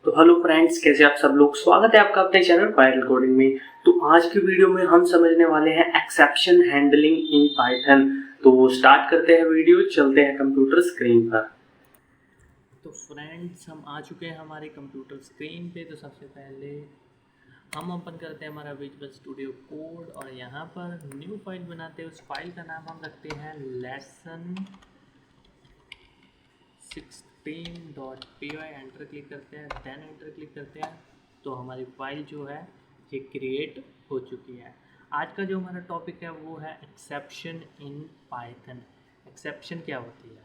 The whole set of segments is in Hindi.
तो हेलो फ्रेंड्स, कैसे आप सब लोग। स्वागत है आपका अपने चैनल पाइथन कोडिंग में। तो आज की वीडियो में हम समझने वाले हैं एक्सेप्शन हैंडलिंग इन पाइथन। तो स्टार्ट करते हैं वीडियो, चलते हैं कंप्यूटर स्क्रीन पर। तो फ्रेंड्स, हम आ चुके हैं हमारे कंप्यूटर स्क्रीन पे। तो सबसे पहले हम ओपन करते हैं हमारा विजुअल स्टूडियो कोड और यहाँ पर न्यू फाइल बनाते हैं। उस फाइल का नाम हम रखते हैं लेसन 16.py। एंटर क्लिक करते हैं, देन एंटर क्लिक करते हैं तो हमारी फाइल जो है ये क्रिएट हो चुकी है। आज का जो हमारा टॉपिक है वो है एक्सेप्शन इन पाइथन। एक्सेप्शन क्या होती है?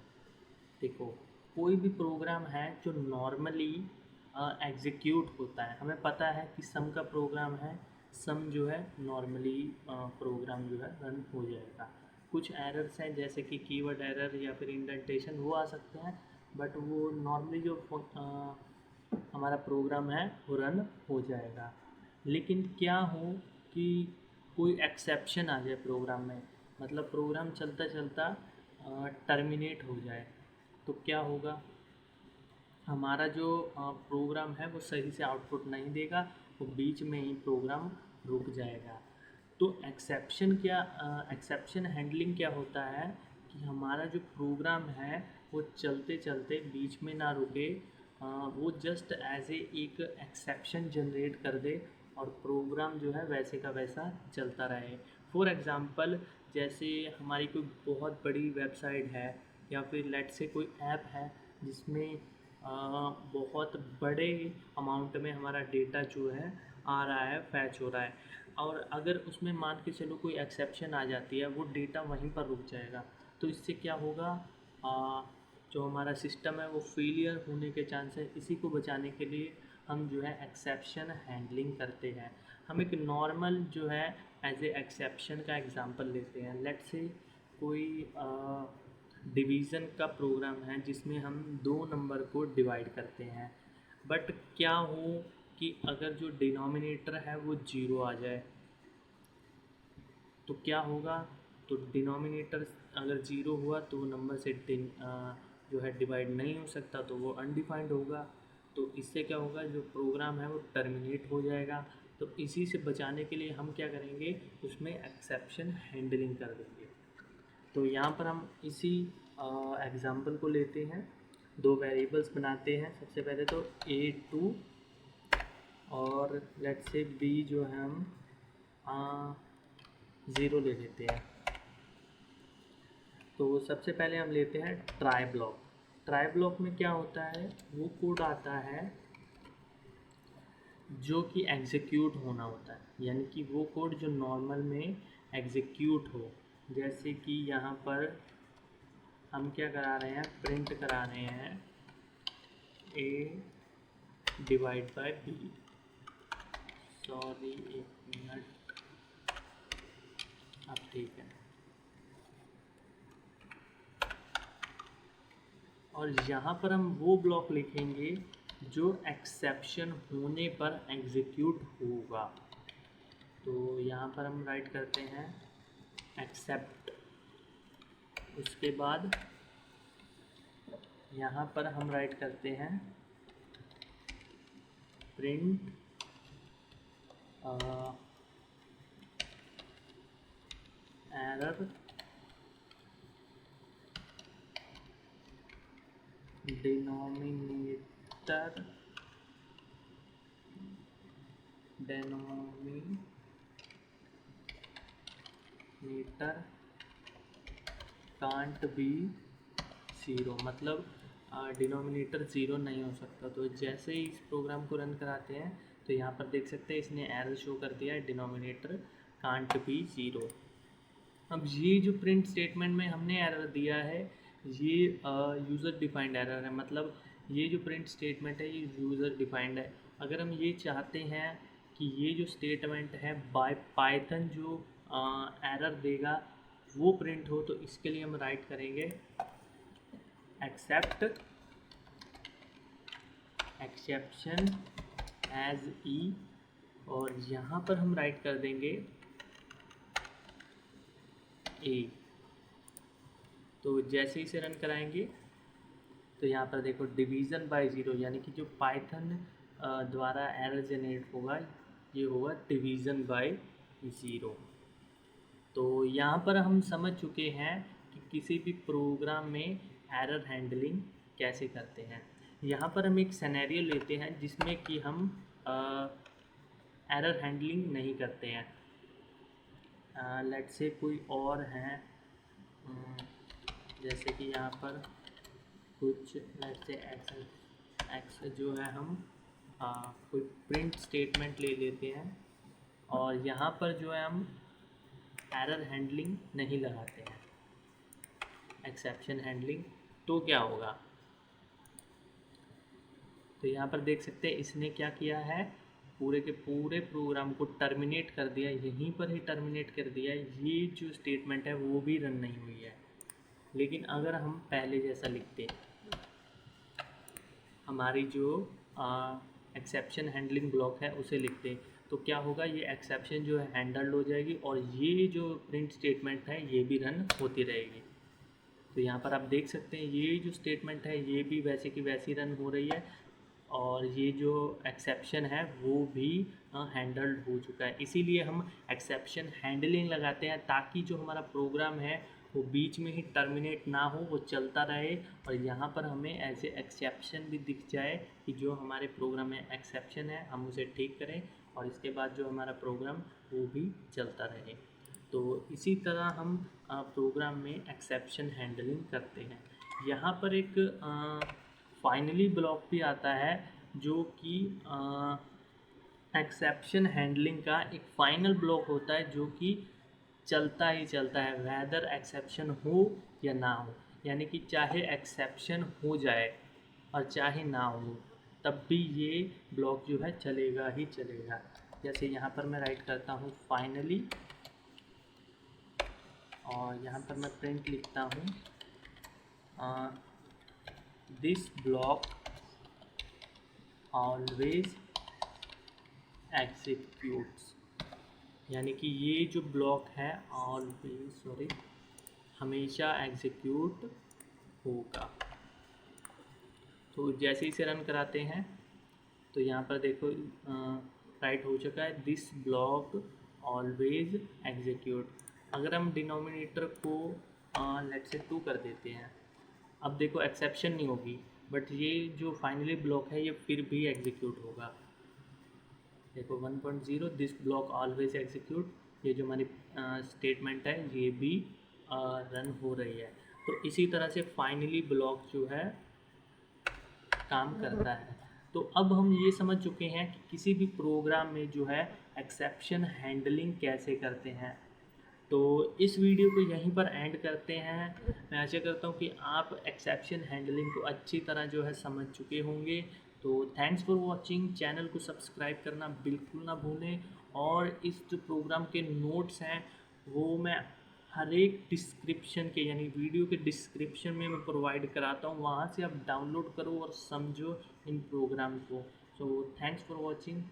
देखो, कोई भी प्रोग्राम है जो नॉर्मली एग्जीक्यूट होता है, हमें पता है कि सम का प्रोग्राम है, सम जो है नॉर्मली प्रोग्राम जो है रन हो जाएगा। कुछ एरर्स हैं जैसे कि कीवर्ड एरर या फिर इंडेंटेशन, वो आ सकते हैं, बट वो नॉर्मली जो हमारा प्रोग्राम है वो रन हो जाएगा। लेकिन क्या हो कि कोई एक्सेप्शन आ जाए प्रोग्राम में, मतलब प्रोग्राम चलता चलता टर्मिनेट हो जाए, तो क्या होगा? हमारा जो प्रोग्राम है वो सही से आउटपुट नहीं देगा, वो बीच में ही प्रोग्राम रुक जाएगा। तो एक्सेप्शन हैंडलिंग क्या होता है कि हमारा जो प्रोग्राम है वो चलते चलते बीच में ना रुके, वो जस्ट एज ए एक एक्सेप्शन जनरेट कर दे और प्रोग्राम जो है वैसे का वैसा चलता रहे। फॉर एग्ज़ाम्पल, जैसे हमारी कोई बहुत बड़ी वेबसाइट है या फिर लेट से कोई ऐप है जिसमें बहुत बड़े अमाउंट में हमारा डेटा जो है आ रहा है, फैच हो रहा है, और अगर उसमें मान के चलो कोई एक्सेप्शन आ जाती है, वो डेटा वहीं पर रुक जाएगा। तो इससे क्या होगा? जो हमारा सिस्टम है वो फेलियर होने के चांस है। इसी को बचाने के लिए हम जो है एक्सेप्शन हैंडलिंग करते हैं। हम एक नॉर्मल जो है एज ए एक्सेप्शन का एग्जांपल लेते हैं। लेट्स से कोई डिवीज़न का प्रोग्राम है जिसमें हम दो नंबर को डिवाइड करते हैं, बट क्या हो कि अगर जो डिनोमिनेटर है वो ज़ीरो आ जाए, तो क्या होगा? तो डिनोमिनेटर अगर ज़ीरो हुआ तो वो नंबर से जो है डिवाइड नहीं हो सकता, तो वो अनडिफाइंड होगा। तो इससे क्या होगा? जो प्रोग्राम है वो टर्मिनेट हो जाएगा। तो इसी से बचाने के लिए हम क्या करेंगे, उसमें एक्सेप्शन हैंडलिंग कर देंगे। तो यहाँ पर हम इसी एग्ज़ाम्पल को लेते हैं, दो वेरिएबल्स बनाते हैं। सबसे पहले तो a2 और लेट्स से b जो है हम 0 ले लेते हैं। तो सबसे पहले हम लेते हैं ट्राई ब्लॉक। ट्राई ब्लॉक में क्या होता है? वो कोड आता है जो कि एग्जीक्यूट होना होता है, यानी कि वो कोड जो नॉर्मल में एग्जीक्यूट हो। जैसे कि यहाँ पर हम क्या करा रहे हैं, प्रिंट करा रहे हैं a divide by b। Sorry, एक मिनट, अब ठीक है। और यहाँ पर हम वो ब्लॉक लिखेंगे जो एक्सेप्शन होने पर एग्जीक्यूट होगा। तो यहाँ पर हम राइट करते हैं एक्सेप्ट। उसके बाद यहाँ पर हम राइट करते हैं print error denominator can't be zero, मतलब डिनोमिनेटर ज़ीरो नहीं हो सकता। तो जैसे ही इस प्रोग्राम को रन कराते हैं तो यहाँ पर देख सकते हैं इसने एरर शो कर दिया है, डिनोमिनेटर कांट बी ज़ीरो। अब ये जो प्रिंट स्टेटमेंट में हमने एरर दिया है, ये यूज़र डिफाइंड एरर है। मतलब ये जो प्रिंट स्टेटमेंट है ये यूज़र डिफाइंड है। अगर हम ये चाहते हैं कि ये जो स्टेटमेंट है बाय पाइथन जो एरर देगा वो प्रिंट हो, तो इसके लिए हम राइट करेंगे एक्सेप्ट एक्सेप्शन एज ई, और यहाँ पर हम राइट कर देंगे ए। तो जैसे ही इसे रन कराएंगे तो यहाँ पर देखो डिवीज़न बाय ज़ीरो, यानी कि जो पाइथन द्वारा एरर जनरेट होगा, ये होगा डिवीज़न बाय ज़ीरो। तो यहाँ पर हम समझ चुके हैं कि किसी भी प्रोग्राम में एरर हैंडलिंग कैसे करते हैं। यहाँ पर हम एक सिनेरियो लेते हैं जिसमें कि हम एरर हैंडलिंग नहीं करते हैं। लेट्स से कोई और है, जैसे कि यहाँ पर कुछ लेट्स से एक्स जो है हम कोई प्रिंट स्टेटमेंट ले लेते हैं और यहाँ पर जो है हम एरर हैंडलिंग नहीं लगाते हैं, एक्सेप्शन हैंडलिंग। तो क्या होगा, तो यहाँ पर देख सकते हैं इसने क्या किया है, पूरे के पूरे प्रोग्राम को टर्मिनेट कर दिया, यहीं पर ही टर्मिनेट कर दिया। ये जो स्टेटमेंट है वो भी रन नहीं हुई है। लेकिन अगर हम पहले जैसा लिखते, हमारी जो एक्सेप्शन हैंडलिंग ब्लॉक है उसे लिखते, तो क्या होगा, ये एक्सेप्शन जो है हैंडल्ड हो जाएगी और ये जो प्रिंट स्टेटमेंट है ये भी रन होती रहेगी। तो यहाँ पर आप देख सकते हैं ये जो स्टेटमेंट है ये भी वैसे की वैसी रन हो रही है और ये जो एक्सेप्शन है वो भी हैंडल्ड हो चुका है। इसीलिए हम एक्सेप्शन हैंडलिंग लगाते हैं ताकि जो हमारा प्रोग्राम है वो बीच में ही टर्मिनेट ना हो, वो चलता रहे और यहाँ पर हमें ऐसे एक्सेप्शन भी दिख जाए कि जो हमारे प्रोग्राम में एक्सेप्शन है हम उसे ठीक करें और इसके बाद जो हमारा प्रोग्राम वो भी चलता रहे। तो इसी तरह हम प्रोग्राम में एक्सेप्शन हैंडलिंग करते हैं। यहाँ पर एक फाइनली ब्लॉक भी आता है जो कि एक्सेप्शन हैंडलिंग का एक फाइनल ब्लॉक होता है जो कि चलता ही चलता है, वेदर एक्सेप्शन हो या ना हो। यानी कि चाहे एक्सेप्शन हो जाए और चाहे ना हो तब भी ये ब्लॉक जो है चलेगा ही चलेगा। जैसे यहाँ पर मैं राइट करता हूँ फाइनली और यहाँ पर मैं प्रिंट लिखता हूँ दिस ब्लॉक ऑलवेज एग्जीक्यूट्स, यानी कि ये जो ब्लॉक है ऑलवेज हमेशा एग्जीक्यूट होगा। तो जैसे इसे रन कराते हैं तो यहाँ पर देखो राइट हो चुका है दिस ब्लॉक ऑलवेज एग्जीक्यूट। अगर हम डिनोमिनेटर को लेट्स से 2 कर देते हैं, अब देखो एक्सेप्शन नहीं होगी बट ये जो फाइनली ब्लॉक है ये फिर भी एग्जीक्यूट होगा। देखो 1.0 दिस ब्लॉक ऑलवेज एग्जीक्यूट, ये जो हमारी स्टेटमेंट है ये भी रन हो रही है। तो इसी तरह से फाइनली ब्लॉक जो है काम करता है। तो अब हम ये समझ चुके हैं कि किसी भी प्रोग्राम में जो है एक्सेप्शन हैंडलिंग कैसे करते हैं। तो इस वीडियो को यहीं पर एंड करते हैं। मैं आशा करता हूँ कि आप एक्सेप्शन हैंडलिंग को अच्छी तरह जो है समझ चुके होंगे। तो थैंक्स फॉर वॉचिंग, चैनल को सब्सक्राइब करना बिल्कुल ना भूलें और इस जो प्रोग्राम के नोट्स हैं वो मैं हर एक डिस्क्रिप्शन के यानी वीडियो के डिस्क्रिप्शन में मैं प्रोवाइड कराता हूँ, वहाँ से आप डाउनलोड करो और समझो इन प्रोग्राम को। So thanks for watching.